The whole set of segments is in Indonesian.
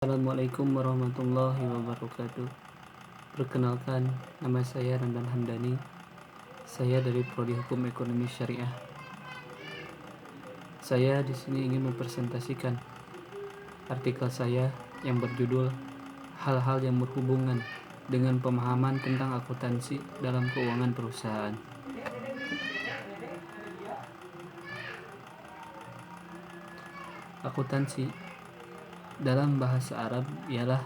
Assalamualaikum warahmatullahi wabarakatuh. Perkenalkan, nama saya Randan Hamdani. Saya dari Prodi Hukum Ekonomi Syariah. Saya di sini ingin mempresentasikan artikel saya yang berjudul Hal-hal yang berhubungan dengan pemahaman tentang akuntansi dalam keuangan perusahaan. Akuntansi dalam bahasa Arab ialah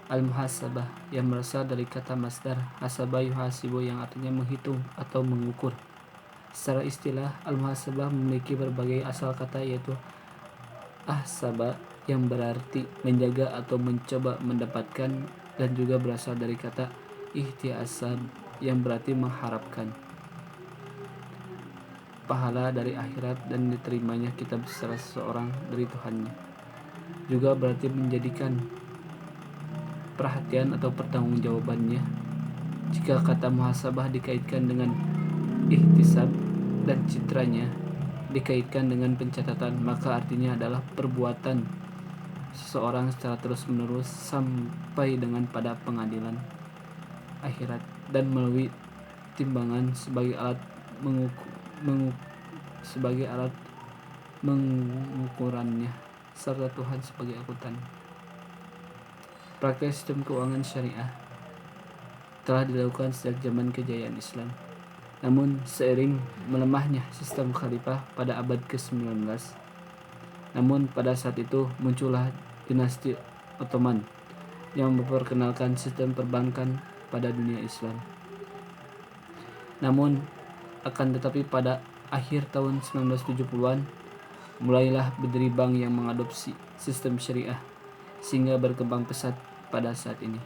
al-muhasabah yang berasal dari kata masdar hasaba yuhasibu yang artinya menghitung atau mengukur. Secara istilah, al-muhasabah memiliki berbagai asal kata, yaitu ahsaba yang berarti menjaga atau mencoba mendapatkan, dan juga berasal dari kata ihtiasab yang berarti mengharapkan pahala dari akhirat dan diterimanya kitab salah seseorang dari Tuhannya. Juga berarti menjadikan perhatian atau pertanggungjawabannya. Jika kata muhasabah dikaitkan dengan ihtisab dan citranya dikaitkan dengan pencatatan, maka artinya adalah perbuatan seseorang secara terus-menerus sampai dengan pada pengadilan akhirat dan melalui timbangan sebagai alat mengukurannya, serta Tuhan sebagai akuntan. Praktek sistem keuangan syariah telah dilakukan sejak zaman kejayaan Islam. Namun seiring melemahnya sistem khalifah pada abad ke-19, namun pada saat itu muncullah dinasti Ottoman yang memperkenalkan sistem perbankan pada dunia Islam. Namun akan tetapi pada akhir tahun 1970-an mulailah berdiri bank yang mengadopsi sistem syariah sehingga berkembang pesat pada saat ini.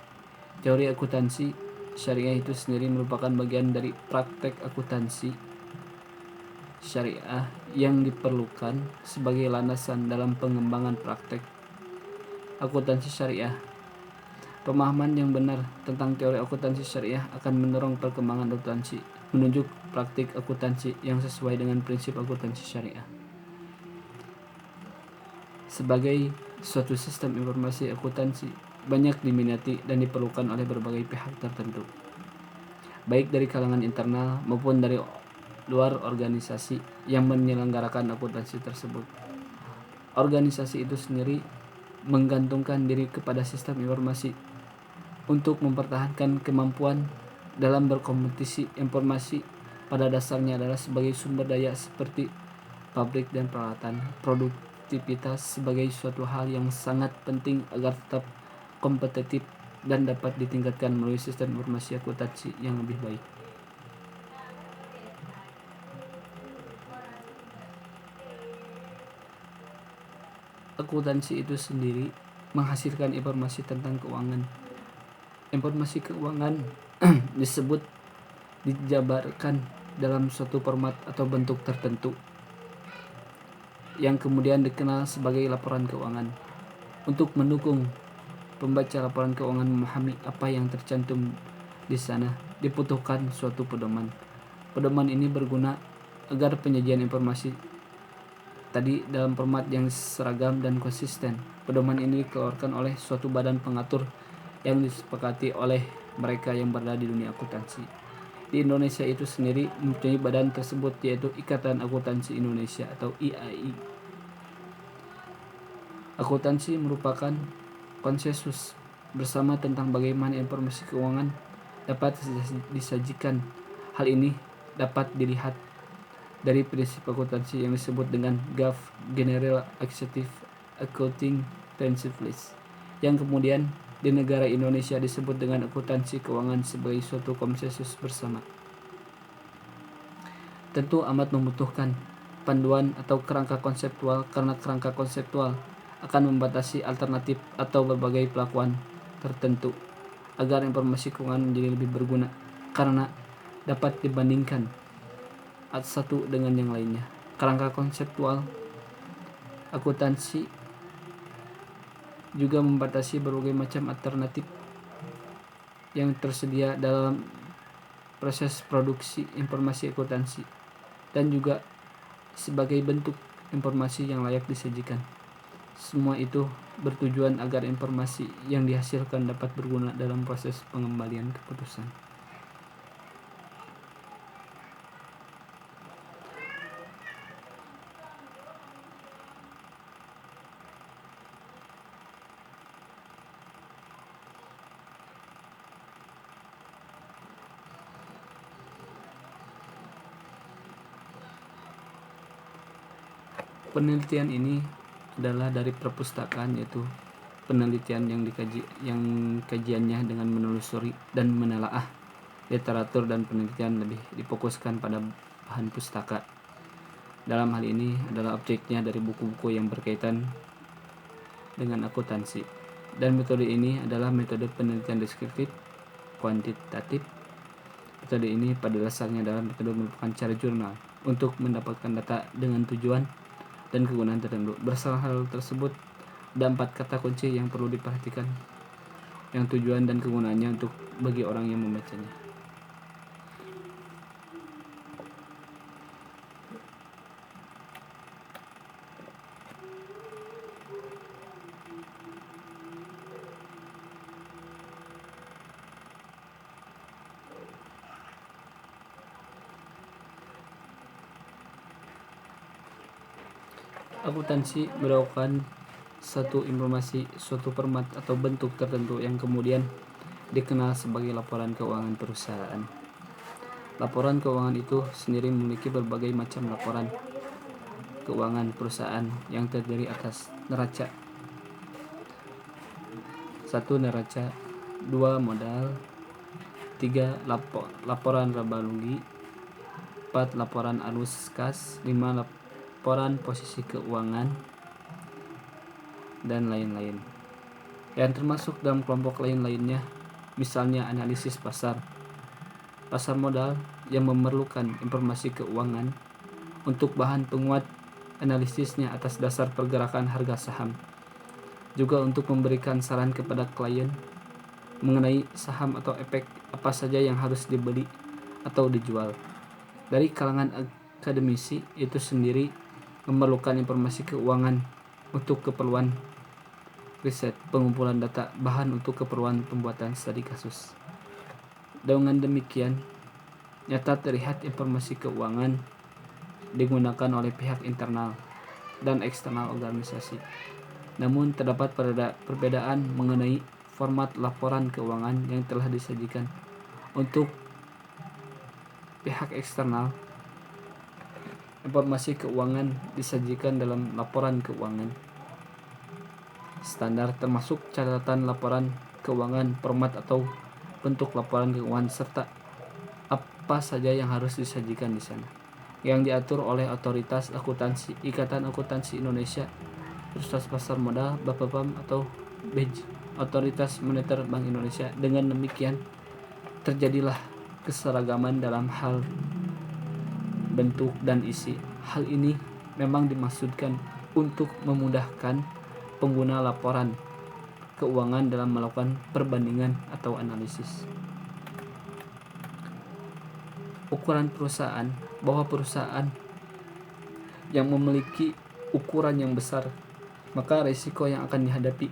Teori akuntansi syariah itu sendiri merupakan bagian dari praktek akuntansi syariah yang diperlukan sebagai landasan dalam pengembangan praktek akuntansi syariah. Pemahaman yang benar tentang teori akuntansi syariah akan mendorong perkembangan akuntansi menuju praktik akuntansi yang sesuai dengan prinsip akuntansi syariah. Sebagai suatu sistem informasi akuntansi banyak diminati dan diperlukan oleh berbagai pihak tertentu, baik dari kalangan internal maupun dari luar organisasi yang menyelenggarakan akuntansi tersebut. Organisasi itu sendiri menggantungkan diri kepada sistem informasi untuk mempertahankan kemampuan dalam berkompetisi. Informasi pada dasarnya adalah sebagai sumber daya seperti pabrik dan peralatan. Produktivitas sebagai suatu hal yang sangat penting agar tetap kompetitif dan dapat ditingkatkan melalui sistem informasi akuntansi yang lebih baik. Akuntansi itu sendiri menghasilkan informasi tentang keuangan. Informasi keuangan disebut dijabarkan dalam suatu format atau bentuk tertentu yang kemudian dikenal sebagai laporan keuangan. Untuk mendukung pembaca laporan keuangan memahami apa yang tercantum di sana, dibutuhkan suatu pedoman. Pedoman ini berguna agar penyajian informasi tadi dalam format yang seragam dan konsisten. Pedoman ini dikeluarkan oleh suatu badan pengatur yang disepakati oleh mereka yang berada di dunia akuntansi. Di Indonesia itu sendiri mempunyai badan tersebut, yaitu Ikatan Akuntansi Indonesia atau IAI. Akuntansi merupakan konsensus bersama tentang bagaimana informasi keuangan dapat disajikan. Hal ini dapat dilihat dari prinsip akuntansi yang disebut dengan GAAP General Accepted Accounting Principles, yang kemudian di negara Indonesia disebut dengan akuntansi keuangan sebagai suatu konsensus bersama. Tentu amat membutuhkan panduan atau kerangka konseptual, karena kerangka konseptual akan membatasi alternatif atau berbagai pelakuan tertentu agar informasi keuangan menjadi lebih berguna karena dapat dibandingkan satu dengan yang lainnya. Kerangka konseptual akuntansi juga membatasi berbagai macam alternatif yang tersedia dalam proses produksi informasi akuntansi dan juga sebagai bentuk informasi yang layak disajikan. Semua itu bertujuan agar informasi yang dihasilkan dapat berguna dalam proses pengembalian keputusan. Penelitian ini adalah dari perpustakaan, yaitu penelitian yang kajiannya dengan menelusuri dan menelaah literatur dan penelitian lebih difokuskan pada bahan pustaka. Dalam hal ini adalah objeknya dari buku-buku yang berkaitan dengan akuntansi. Dan metode ini adalah metode penelitian deskriptif kuantitatif. Metode ini pada dasarnya adalah metode merupakan cara jurnal untuk mendapatkan data dengan tujuan dan kegunaan tertentu. Berdasarkan hal tersebut, ada 4 kata kunci yang perlu diperhatikan, yang tujuan dan kegunaannya untuk bagi orang yang membacanya. Akuntansi merupakan satu informasi, suatu format atau bentuk tertentu yang kemudian dikenal sebagai laporan keuangan perusahaan. Laporan keuangan itu sendiri memiliki berbagai macam laporan keuangan perusahaan yang terdiri atas neraca. 1. Neraca. 2. Modal. 3. Laporan laba rugi. 4. Laporan arus kas. 5. Laporan posisi keuangan, dan lain-lain. Yang termasuk dalam kelompok lain-lainnya, misalnya analisis pasar modal yang memerlukan informasi keuangan untuk bahan penguat analisisnya atas dasar pergerakan harga saham. Juga untuk memberikan saran kepada klien mengenai saham atau efek apa saja yang harus dibeli atau dijual. Dari kalangan akademisi itu sendiri memerlukan informasi keuangan untuk keperluan riset, pengumpulan data, bahan untuk keperluan pembuatan studi kasus. Dengan demikian, nyata terlihat informasi keuangan digunakan oleh pihak internal dan eksternal organisasi. Namun terdapat perbedaan mengenai format laporan keuangan yang telah disajikan. Untuk pihak eksternal, informasi keuangan disajikan dalam laporan keuangan standar, termasuk catatan laporan keuangan, format atau bentuk laporan keuangan, serta apa saja yang harus disajikan di sana, yang diatur oleh Otoritas Akuntansi, Ikatan Akuntansi Indonesia, Otoritas Pasar Modal, Bapepam atau BEJ, Otoritas Moneter Bank Indonesia. Dengan demikian, terjadilah keseragaman dalam hal bentuk dan isi. Hal ini memang dimaksudkan untuk memudahkan pengguna laporan keuangan dalam melakukan perbandingan atau analisis. Ukuran perusahaan, bahwa perusahaan yang memiliki ukuran yang besar, maka risiko yang akan dihadapi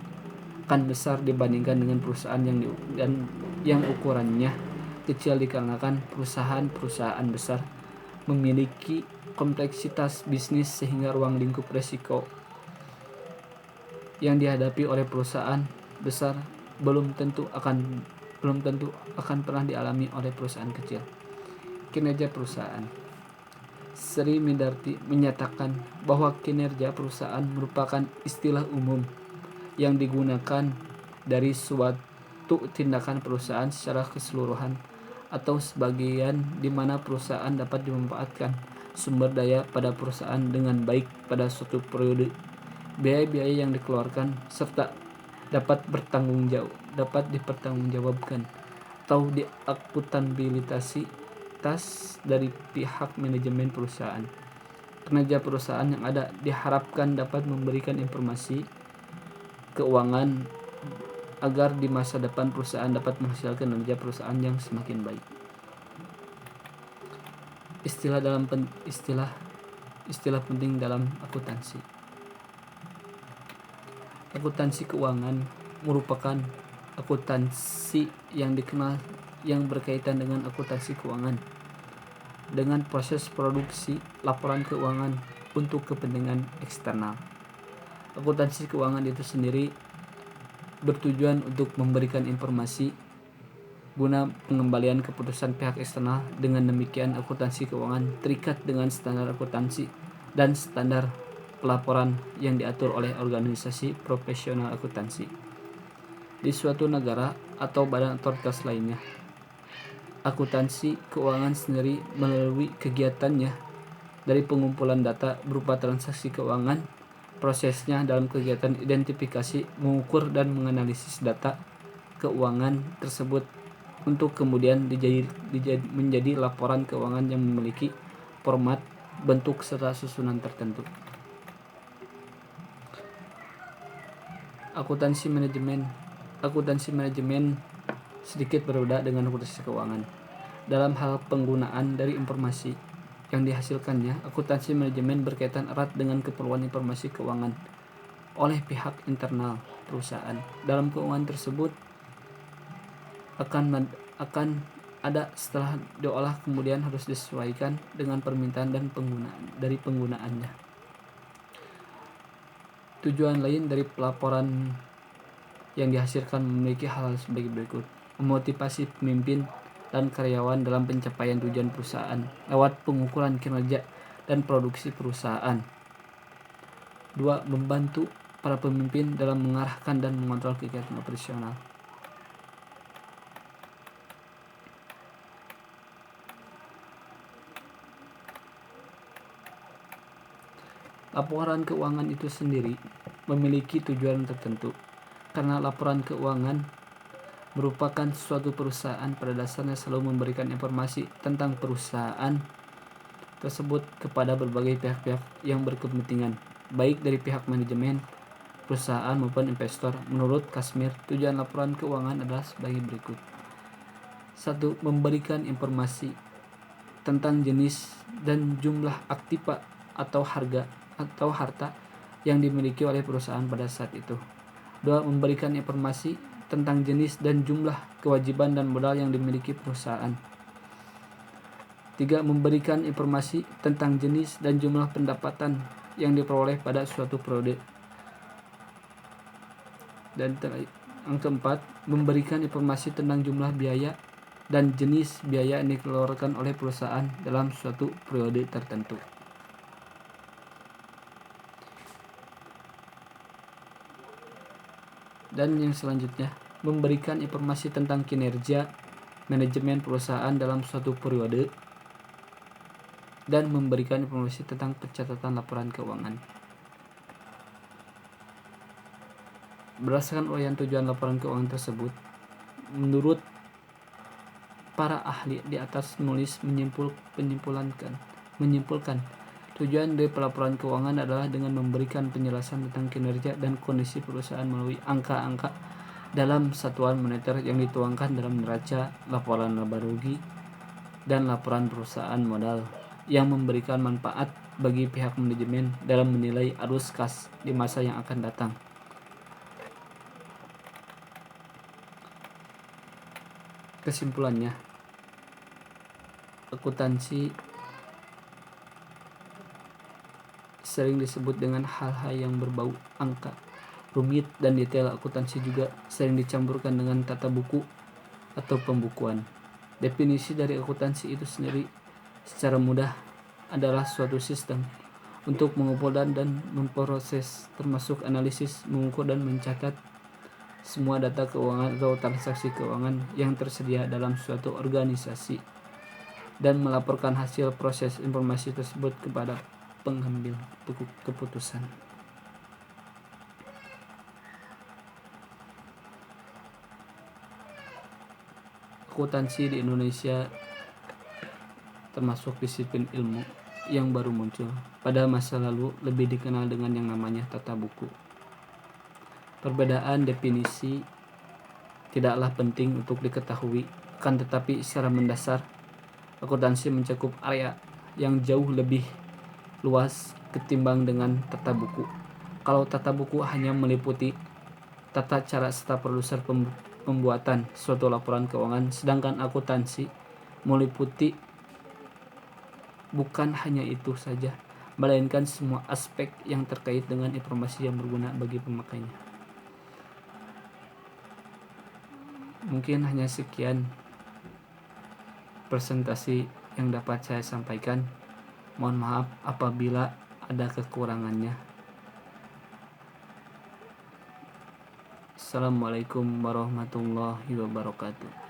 akan besar dibandingkan dengan perusahaan yang ukurannya kecil, dikarenakan perusahaan besar memiliki kompleksitas bisnis sehingga ruang lingkup risiko yang dihadapi oleh perusahaan besar belum tentu akan pernah dialami oleh perusahaan kecil. Kinerja perusahaan. Sri Mindarti menyatakan bahwa kinerja perusahaan merupakan istilah umum yang digunakan dari suatu tindakan perusahaan secara keseluruhan atau sebagian di mana perusahaan dapat memanfaatkan sumber daya pada perusahaan dengan baik pada suatu periode, biaya-biaya yang dikeluarkan serta dapat dipertanggungjawabkan atau diakutabilitasi dari pihak manajemen perusahaan. Kinerja perusahaan yang ada diharapkan dapat memberikan informasi keuangan agar di masa depan perusahaan dapat menghasilkan kinerja perusahaan yang semakin baik. Istilah penting dalam akuntansi. Akuntansi keuangan merupakan akuntansi yang dikenal yang berkaitan dengan akuntansi keuangan dengan proses produksi laporan keuangan untuk kepentingan eksternal. Akuntansi keuangan itu sendiri bertujuan untuk memberikan informasi guna pengembalian keputusan pihak eksternal. Dengan demikian, akuntansi keuangan terikat dengan standar akuntansi dan standar pelaporan yang diatur oleh organisasi profesional akuntansi di suatu negara atau badan otoritas lainnya. Akuntansi keuangan sendiri melalui kegiatannya dari pengumpulan data berupa transaksi keuangan, prosesnya dalam kegiatan identifikasi, mengukur dan menganalisis data keuangan tersebut untuk kemudian menjadi laporan keuangan yang memiliki format, bentuk, serta susunan tertentu. Akuntansi manajemen sedikit berbeda dengan akuntansi keuangan. Dalam hal penggunaan dari informasi yang dihasilkannya, akuntansi manajemen berkaitan erat dengan keperluan informasi keuangan oleh pihak internal perusahaan. Dalam keuangan tersebut akan ada setelah diolah kemudian harus disesuaikan dengan permintaan dan penggunaannya. Tujuan lain dari pelaporan yang dihasilkan memiliki hal sebagai berikut: memotivasi pemimpin dan karyawan dalam pencapaian tujuan perusahaan lewat pengukuran kinerja dan produksi perusahaan. 2. Membantu para pemimpin dalam mengarahkan dan mengontrol kegiatan operasional. Laporan keuangan itu sendiri memiliki tujuan tertentu, karena laporan keuangan merupakan suatu perusahaan pada dasarnya selalu memberikan informasi tentang perusahaan tersebut kepada berbagai pihak-pihak yang berkepentingan, baik dari pihak manajemen perusahaan maupun investor. Menurut Kashmir, tujuan laporan keuangan adalah sebagai berikut. 1. Memberikan informasi tentang jenis dan jumlah aktiva atau harta yang dimiliki oleh perusahaan pada saat itu. 2. Memberikan informasi tentang jenis dan jumlah kewajiban dan modal yang dimiliki perusahaan. 3. Memberikan informasi tentang jenis dan jumlah pendapatan yang diperoleh pada suatu periode. Dan yang keempat, memberikan informasi tentang jumlah biaya dan jenis biaya yang dikeluarkan oleh perusahaan dalam suatu periode tertentu. Dan yang selanjutnya, memberikan informasi tentang kinerja manajemen perusahaan dalam suatu periode dan memberikan informasi tentang pencatatan laporan keuangan. Berdasarkan uraian tujuan laporan keuangan tersebut, menurut para ahli di atas menulis menyimpulkan tujuan dari pelaporan keuangan adalah dengan memberikan penjelasan tentang kinerja dan kondisi perusahaan melalui angka-angka dalam satuan moneter yang dituangkan dalam neraca, laporan laba rugi, dan laporan perusahaan modal, yang memberikan manfaat bagi pihak manajemen dalam menilai arus kas di masa yang akan datang. Kesimpulannya, akuntansi sering disebut dengan hal-hal yang berbau angka, rumit, dan detail. Akuntansi juga sering dicampurkan dengan tata buku atau pembukuan. Definisi dari akuntansi itu sendiri secara mudah adalah suatu sistem untuk mengumpulkan dan memproses, termasuk analisis, mengukur dan mencatat semua data keuangan atau transaksi keuangan yang tersedia dalam suatu organisasi dan melaporkan hasil proses informasi tersebut kepada pengambil keputusan. Akuntansi di Indonesia termasuk disiplin ilmu yang baru muncul. Pada masa lalu lebih dikenal dengan yang namanya tata buku. Perbedaan definisi tidaklah penting untuk diketahui, kan tetapi secara mendasar akuntansi mencakup area yang jauh lebih luas ketimbang dengan tata buku. Kalau tata buku hanya meliputi tata cara serta produser pembuatan suatu laporan keuangan, sedangkan akuntansi meliputi bukan hanya itu saja, melainkan semua aspek yang terkait dengan informasi yang berguna bagi pemakainya. Mungkin hanya sekian presentasi yang dapat saya sampaikan. Mohon maaf apabila ada kekurangannya. Assalamualaikum warahmatullahi wabarakatuh.